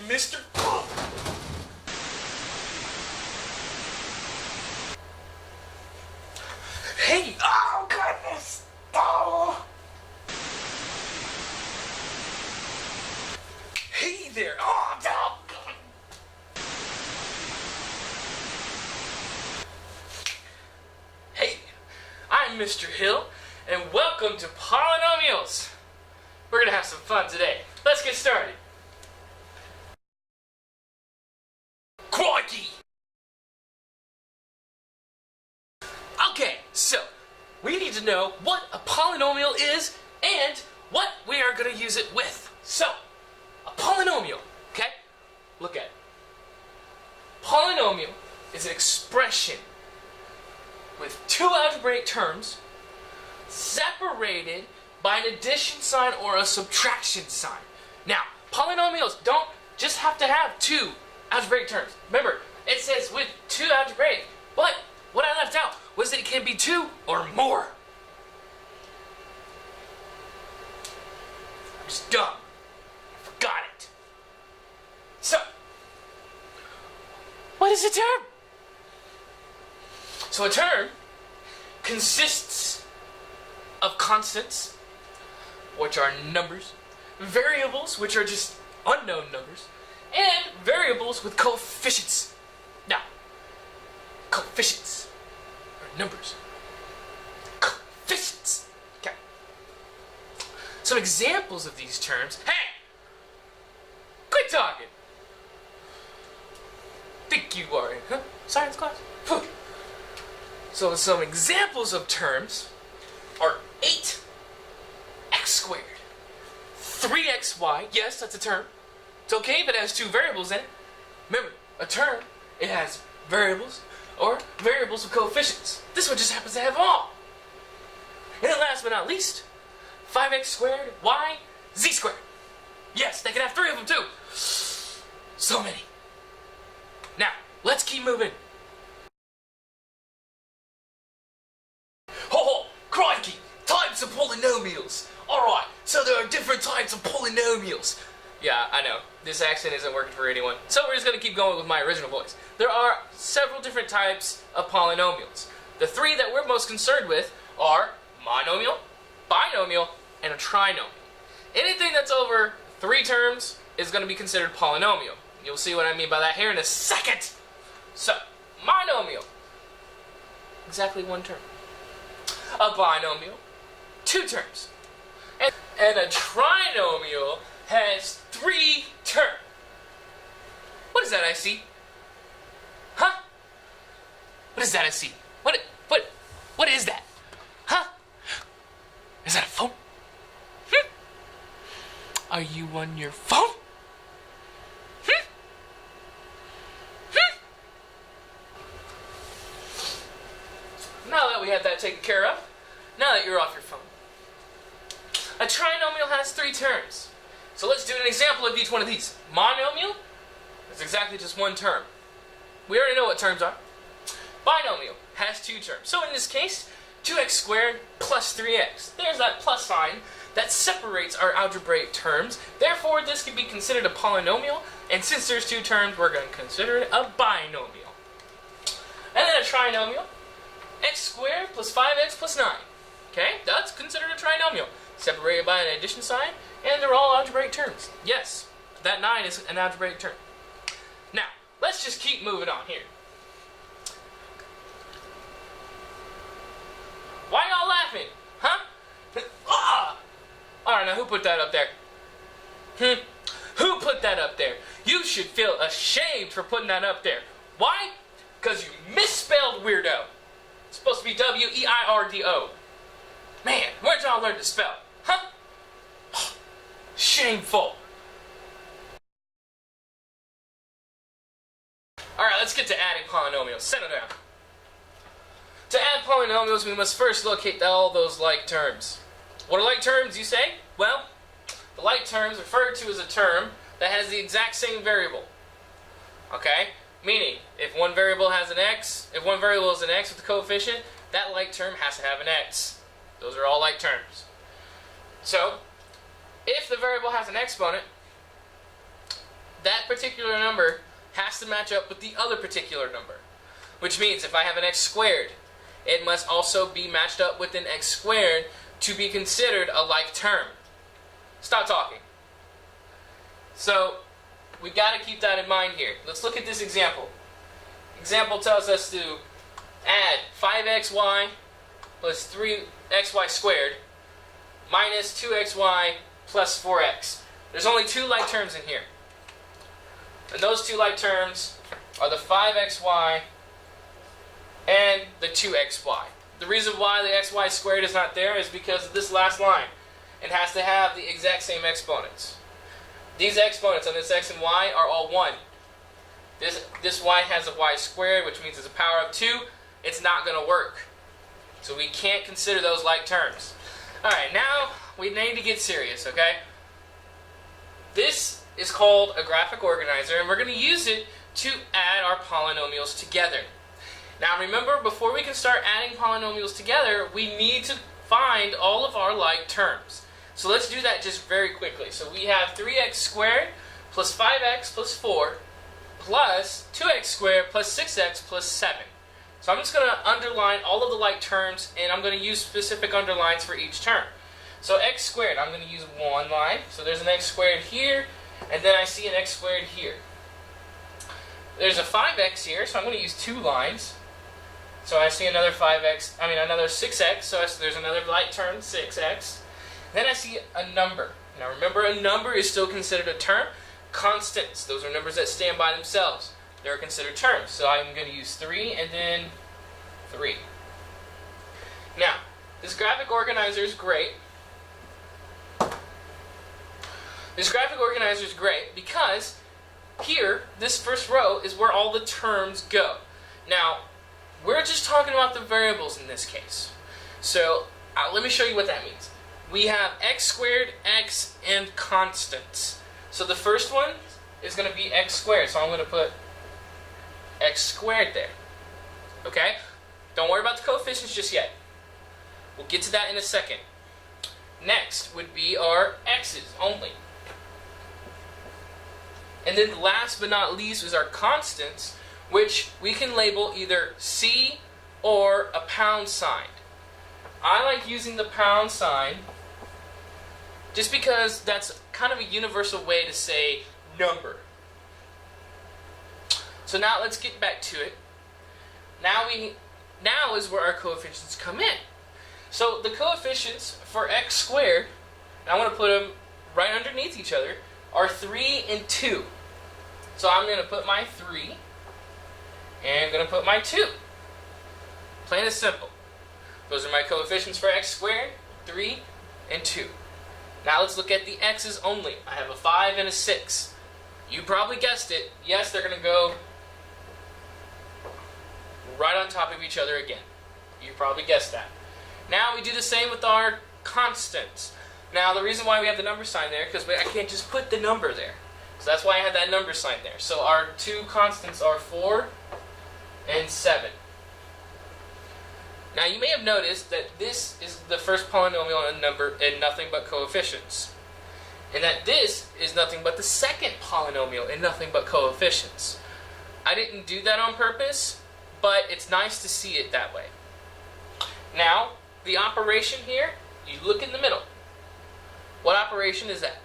Mr. Hey! Oh, goodness! Oh! Hey there! Oh, no! Hey, I'm Mr. Hill, and welcome to Polynomials. We're gonna have some fun today. Let's get started. Crikey! Okay, so we need to know what a polynomial is and what we are going to use it with. So, a polynomial, okay? Look at it. Polynomial is an expression with two algebraic terms separated by an addition sign or a subtraction sign. Now, polynomials don't just have to have two algebraic terms. Remember, it says with two algebraic, but what I left out was that it can be two or more. I'm just dumb. I forgot it. So, what is a term? So a term consists of constants, which are numbers, variables, which are just unknown numbers, and variables with coefficients. Now, coefficients are numbers. Coefficients. Okay. Some examples of these terms. Hey! Quit talking! Think you are in, science class? Phew. So some examples of terms are 8x squared, 3xy, yes, that's a term. It's okay if it has two variables in it. Remember, a term, it has variables or variables with coefficients. This one just happens to have them all. And then last but not least, 5x squared, y, z squared. Yes, they can have three of them too. So many. Now, let's keep moving. Ho ho, crikey, types of polynomials. Alright, so there are different types of polynomials. Yeah, I know, this accent isn't working for anyone, so we're just going to keep going with my original voice. There are several different types of polynomials. The three that we're most concerned with are monomial, binomial, and a trinomial. Anything that's over 3 terms is going to be considered polynomial. You'll see what I mean by that here in a second. So, monomial, exactly 1 term. A binomial, 2 terms. And a trinomial has 3 terms. What is that I see? Huh? What is that I see? What is that? Huh? Is that a phone? Are you on your phone? Now that we have that taken care of, now that you're off your phone, a trinomial has 3 terms. So let's do an example of each one of these. Monomial is exactly just 1 term. We already know what terms are. Binomial has 2 terms. So in this case, 2x squared plus 3x. There's that plus sign that separates our algebraic terms. Therefore, this can be considered a polynomial. And since there's 2 terms, we're going to consider it a binomial. And then a trinomial, x squared plus 5x plus 9. Okay, that's considered a trinomial. Separated by an addition sign, and they're all algebraic terms. Yes, that 9 is an algebraic term. Now, let's just keep moving on here. Why y'all laughing? Huh? Ah! Alright, now who put that up there? Who put that up there? You should feel ashamed for putting that up there. Why? Because you misspelled weirdo. It's supposed to be W-E-I-R-D-O. Man, where'd y'all learn to spell? Huh? Shameful. Alright, let's get to adding polynomials. Settle down. To add polynomials, we must first locate all those like terms. What are like terms, you say? Well, the like terms referred to as a term that has the exact same variable. Okay? Meaning, if one variable has an x, if one variable is an x with a coefficient, that like term has to have an x. Those are all like terms. So, if the variable has an exponent, that particular number has to match up with the other particular number. Which means if I have an x squared, it must also be matched up with an x squared to be considered a like term. Stop talking. So we got to keep that in mind here. Let's look at this example. Example tells us to add 5xy plus 3xy squared minus 2xy plus 4x. There's only two like terms in here. And those two like terms are the 5xy and the 2xy. The reason why the xy squared is not there is because of this last line. It has to have the exact same exponents. These exponents on this x and y are all 1. This y has a y squared, which means it's a power of 2. It's not going to work. So we can't consider those like terms. Alright, now we need to get serious, okay? This is called a graphic organizer, and we're going to use it to add our polynomials together. Now remember, before we can start adding polynomials together, we need to find all of our like terms. So let's do that just very quickly. So we have 3x squared plus 5x plus 4 plus 2x squared plus 6x plus 7. So I'm just going to underline all of the like terms, and I'm going to use specific underlines for each term. So x squared, I'm going to use one line. So there's an x squared here, and then I see an x squared here. There's a 5x here, so I'm going to use two lines. So I see another another 6x, so there's another like term, 6x. Then I see a number. Now remember, a number is still considered a term. Constants, those are numbers that stand by themselves. They're considered terms. So I'm going to use 3 and then 3. Now, this graphic organizer is great. This graphic organizer is great because here, this first row is where all the terms go. Now, we're just talking about the variables in this case. So, let me show you what that means. We have x squared, x, and constants. So the first one is going to be x squared. So I'm going to put x squared there. Okay? Don't worry about the coefficients just yet. We'll get to that in a second. Next would be our x's only. And then last but not least is our constants, which we can label either C or a pound sign. I like using the pound sign just because that's kind of a universal way to say number. So now let's get back to it. Now is where our coefficients come in. So the coefficients for x squared, and I want to put them right underneath each other, are 3 and 2. So I'm going to put my 3 and I'm going to put my 2. Plain and simple. Those are my coefficients for x squared, 3 and 2. Now let's look at the x's only. I have a 5 and a 6. You probably guessed it. Yes, they're going to go right on top of each other again. You probably guessed that. Now we do the same with our constants. Now the reason why we have the number sign there, because I can't just put the number there. So that's why I have that number sign there. So our two constants are 4 and 7. Now you may have noticed that this is the first polynomial in number and nothing but coefficients. And that this is nothing but the second polynomial and nothing but coefficients. I didn't do that on purpose, but it's nice to see it that way. Now, the operation here, you look in the middle. What operation is that?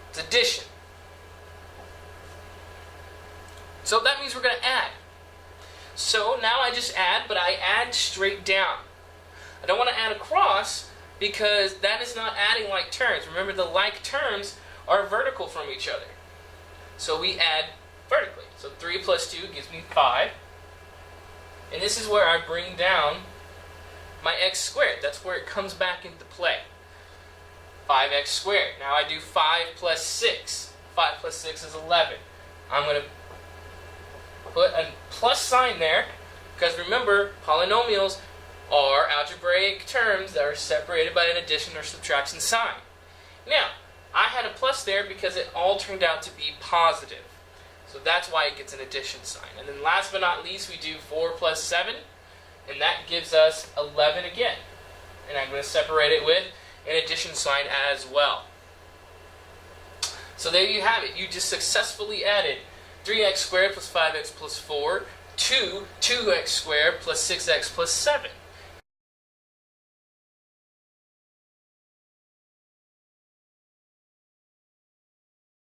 It's addition. So that means we're going to add. So now I just add, but I add straight down. I don't want to add across because that is not adding like terms. Remember, the like terms are vertical from each other. So we add vertically. So 3 plus 2 gives me 5. And this is where I bring down my x squared. That's where it comes back into play. 5x squared. Now I do 5 plus 6. 5 plus 6 is 11. I'm going to put a plus sign there, because remember, polynomials are algebraic terms that are separated by an addition or subtraction sign. Now, I had a plus there because it all turned out to be positive. So that's why it gets an addition sign. And then last but not least, we do 4 plus 7, and that gives us 11 again. And I'm going to separate it with an addition sign as well. So there you have it. You just successfully added 3x squared plus 5x plus 4 to 2x squared plus 6x plus 7.